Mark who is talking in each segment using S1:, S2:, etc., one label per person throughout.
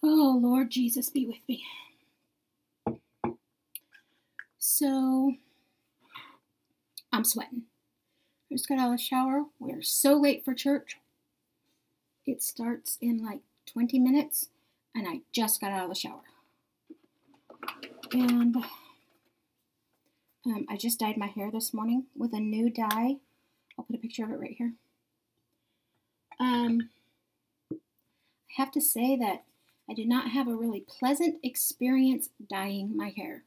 S1: Oh, Lord Jesus, be with me. So, I'm sweating. I just got out of the shower. We're so late for church. It starts in like 20 minutes, and I just got out of the shower. And I just dyed my hair this morning with a new dye. I'll put a picture of it right here. I have to say that I did not have a really pleasant experience dyeing my hair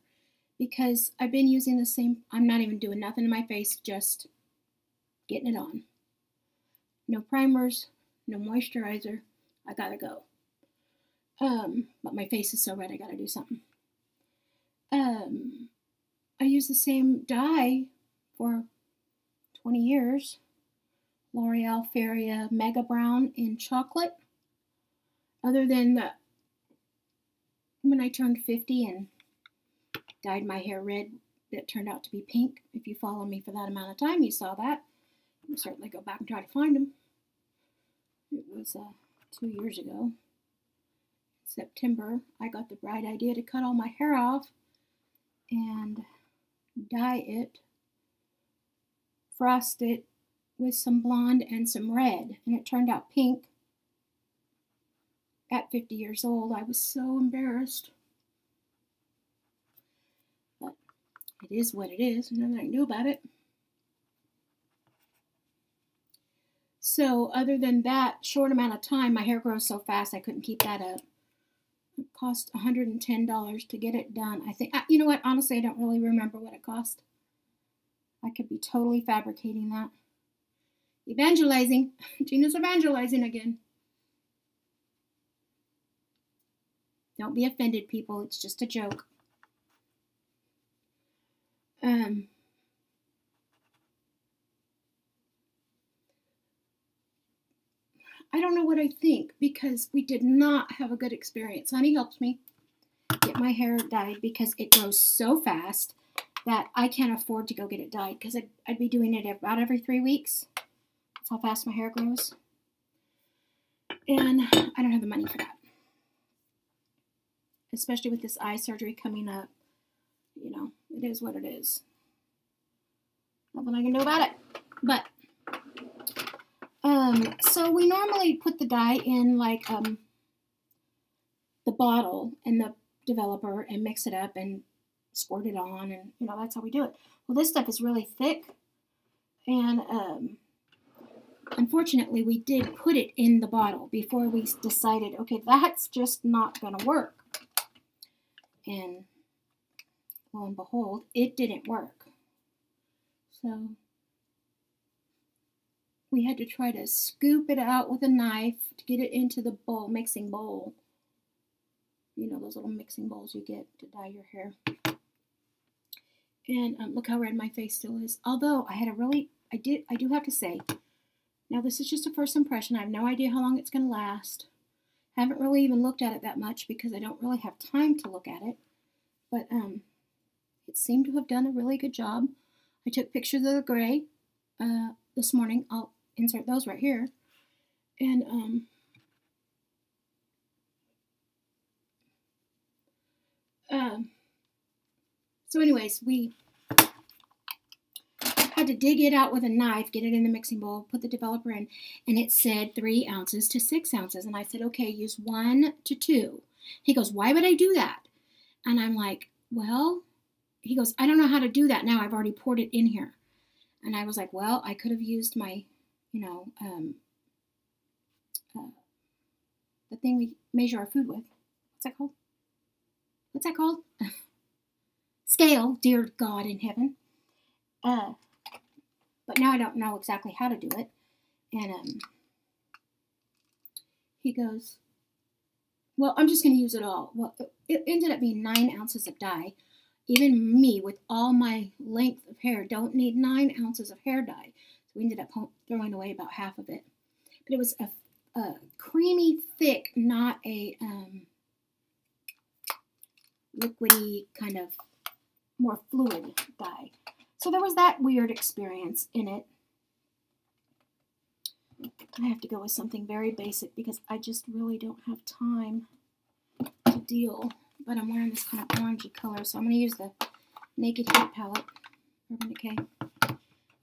S1: because I've been using the same, I'm not even doing nothing to my face, just getting it on. No primers, no moisturizer, I gotta go. But my face is so red, I gotta do something. I used the same dye for 20 years. L'Oreal Feria Mega Brown in chocolate. Other than when I turned 50 and dyed my hair red, it turned out to be pink. If you follow me for that amount of time, you saw that. I'll certainly go back and try to find them. It was 2 years ago. September, I got the bright idea to cut all my hair off and dye it, frost it with some blonde and some red, and it turned out pink. At 50 years old, I was so embarrassed. But it is what it is, and nothing I can do about it. So other than that short amount of time, my hair grows so fast I couldn't keep that up. It cost $110 to get it done. I think, you know what, honestly, I don't really remember what it cost. I could be totally fabricating that. Evangelizing. Gina's evangelizing again. Don't be offended, people. It's just a joke. I don't know what I think because we did not have a good experience. Honey helps me get my hair dyed because it grows so fast that I can't afford to go get it dyed because I'd be doing it about every 3 weeks. That's how fast my hair grows. And I don't have the money for that. Especially with this eye surgery coming up. You know, it is what it is. Nothing I can do about it. But, so we normally put the dye in like the bottle and the developer and mix it up and squirt it on, and you know, that's how we do it. Well, this stuff is really thick, and unfortunately we did put it in the bottle before we decided, okay, that's just not gonna work. And lo and behold, it didn't work. So we had to try to scoop it out with a knife to get it into the bowl, mixing bowl. You know, those little mixing bowls you get to dye your hair. And look how red my face still is. Although I had a really, I do have to say, now this is just a first impression. I have no idea how long it's going to last. Haven't really even looked at it that much because I don't really have time to look at it. But it seemed to have done a really good job. I took pictures of the gray this morning. I'll insert those right here. And so anyways, we had to dig it out with a knife, get it in the mixing bowl, put the developer in, and it said 3 ounces to 6 ounces. And I said, okay, use 1 to 2. He goes, why would I do that? And I'm like, well, he goes, I don't know how to do that now. I've already poured it in here. And I was like, well, I could have used my, you know, the thing we measure our food with. What's that called? What's that called? Scale, dear God in heaven. But now I don't know exactly how to do it. And he goes, well, I'm just going to use it all. Well, it ended up being 9 ounces of dye. Even me, with all my length of hair, don't need 9 ounces of hair dye. So we ended up throwing away about half of it. But it was a creamy, thick, not a liquidy kind of more fluid dye. So there was that weird experience in it. I have to go with something very basic because I just really don't have time ideal, but I'm wearing this kind of orangey color, so I'm going to use the Naked Heat palette, Urban Decay.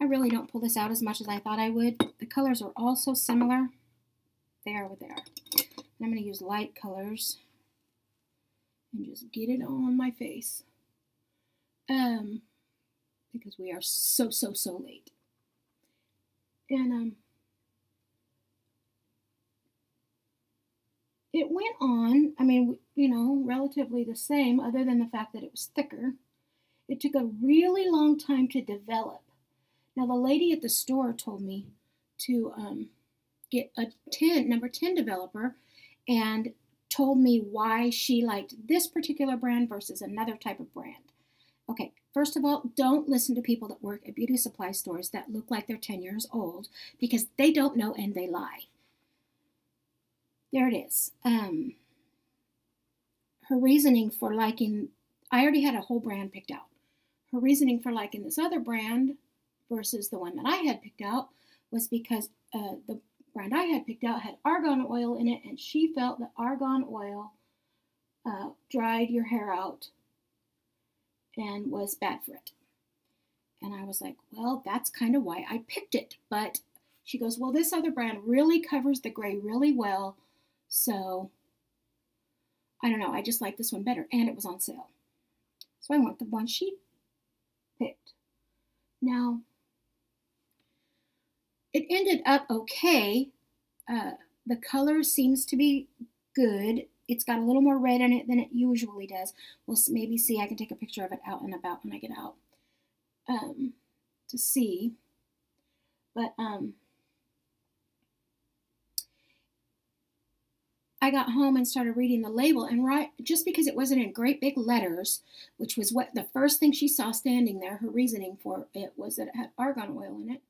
S1: I really don't pull this out as much as I thought I would. The colors are all so similar. They are what they are. And I'm going to use light colors and just get it on my face. Because we are so late. And it went on, I mean, you know, relatively the same, other than the fact that it was thicker. It took a really long time to develop. Now, the lady at the store told me to get a number 10 developer, and told me why she liked this particular brand versus another type of brand. Okay, first of all, don't listen to people that work at beauty supply stores that look like they're 10 years old, because they don't know and they lie. There it is. Her reasoning for liking, I already had a whole brand picked out. Her reasoning for liking this other brand versus the one that I had picked out was because the brand I had picked out had argan oil in it, and she felt that argan oil dried your hair out and was bad for it. And I was like, well, that's kind of why I picked it. But she goes, well, this other brand really covers the gray really well, so I don't know, I just like this one better, and it was on sale. So I went the one she picked. Now, it ended up okay. The color seems to be good. It's got a little more red in it than it usually does. We'll maybe see. I can take a picture of it out and about when I get out to see. But I got home and started reading the label, and just because it wasn't in great big letters, which was what the first thing she saw standing there, her reasoning for it was that it had argan oil in it.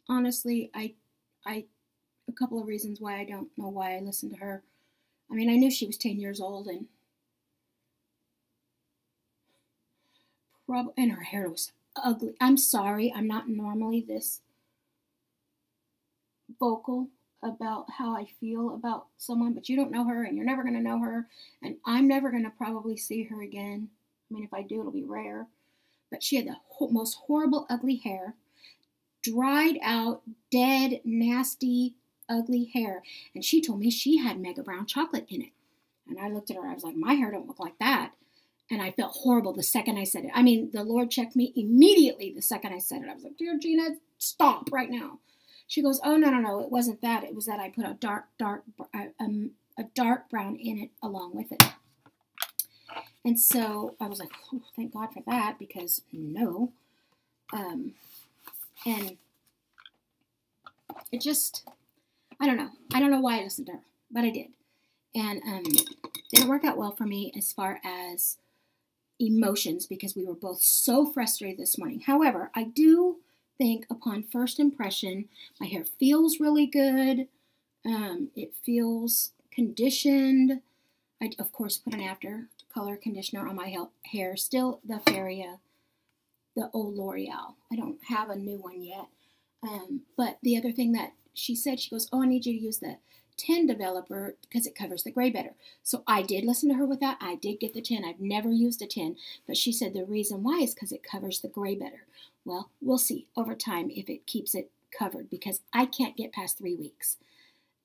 S1: Honestly, a couple of reasons why I don't know why I listened to her. I mean, I knew she was 10 years old, and her hair was ugly. I'm sorry, I'm not normally this vocal about how I feel about someone, but you don't know her, and you're never going to know her, and I'm never going to probably see her again. I mean, if I do, it'll be rare. But she had the most horrible, ugly hair, dried out, dead, nasty, ugly hair, and she told me she had mega brown chocolate in it. And I looked at her, I was like, my hair don't look like that. And I felt horrible the second I said it. I mean, the Lord checked me immediately the second I said it. I was like, dear Gina, stop right now. She goes, oh, no, it wasn't that. It was that I put a dark brown in it along with it. And so I was like, oh, thank God for that, because no. And it just, I don't know. I don't know why I listened to her, but I did. And didn't work out well for me as far as emotions, because we were both so frustrated this morning. However, I do think upon first impression, my hair feels really good. It feels conditioned. I, of course, put an after color conditioner on my hair. Still the Feria, the old L'Oreal. I don't have a new one yet. But the other thing that she said, she goes, oh, I need you to use the 10 developer because it covers the gray better. So I did listen to her with that. I did get the 10. I've never used a 10, but she said the reason why is because it covers the gray better. Well, we'll see over time if it keeps it covered, because I can't get past 3 weeks.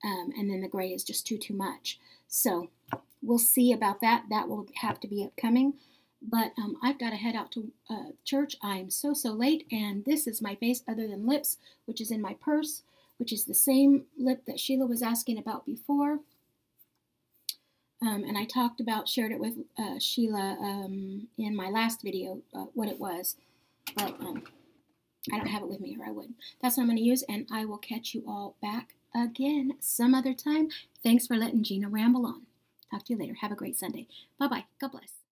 S1: And then the gray is just too much. So we'll see about that. That will have to be upcoming. But I've got to head out to church. I'm so late, and this is my face other than lips, which is in my purse, which is the same lip that Sheila was asking about before. And I shared it with Sheila in my last video, what it was. But I don't have it with me, or I would. That's what I'm going to use, and I will catch you all back again some other time. Thanks for letting Gina ramble on. Talk to you later. Have a great Sunday. Bye-bye. God bless.